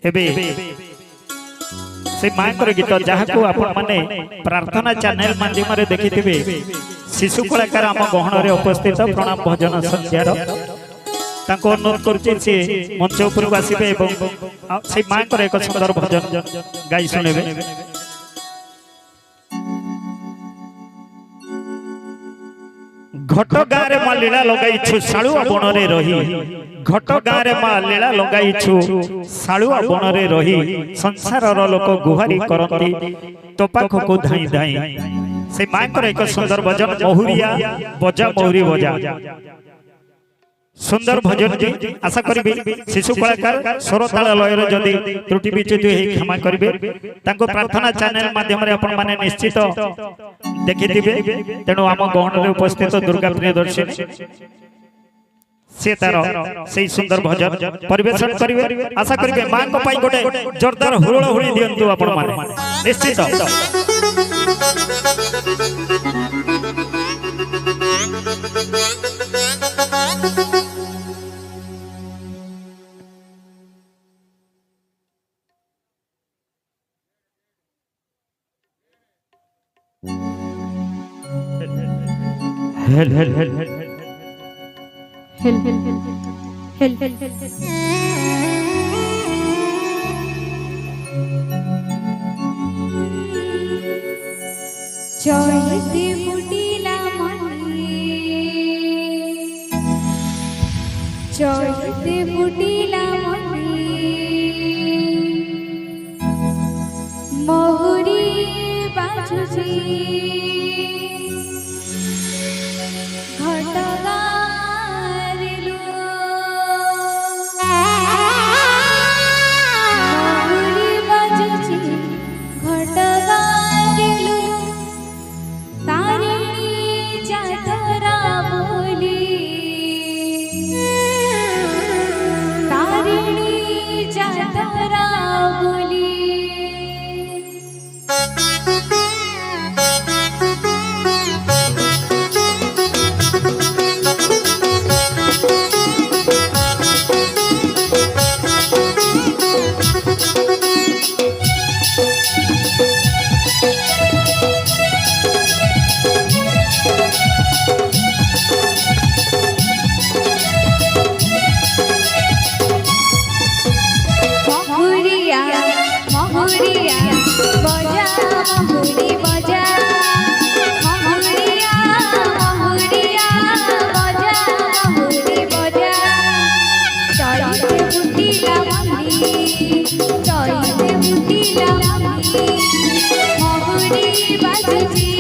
एबे से मांकर गीत जहाँ को आपण माने प्रार्थना चैनल माध्यम रे देखिथिबे शिशु कलाकार आम गहन रे उपस्थित प्रणाम भजन संध्यार ताको अनुरोध करछि से मंच ऊपर आसीबे एवं से मांकर एक सुंदर भजन गाई सुनेबे। घट गाँव रे माँ लीला लगाइछु सालुआ बन रे रही घट गाँव रे माँ लीला लगाइछु सालुआ बन रे रही संसार लोक गुहारी करती तो पाख को धाई धाई से माँ को एक सुंदर भजन महुरिया बजा महुरी बजा सुंदर भजन जी आशा करी शिशु कलाकार स्वर ताल लयर जदि त्रुटि विच्युति हे क्षमा करिवे तांको प्रार्थना चैनल माध्यम रे आपण माने निश्चित देखिथिबे तेणु आम गहन रे उपस्थित दुर्गा प्रियदर्शिनी से तार से सुंदर भजन परिवेशन करिवे आशा करिवे मां को पई गोटे जोरदार हुरळ हुरी दियंतु आपण माने निश्चित हेल हेल हेल हेल हेल हेल हेल हेल चढ़ते फुटिला मने चढ़ते फुटिला मने महुरी बाजुची महुरी बाजुची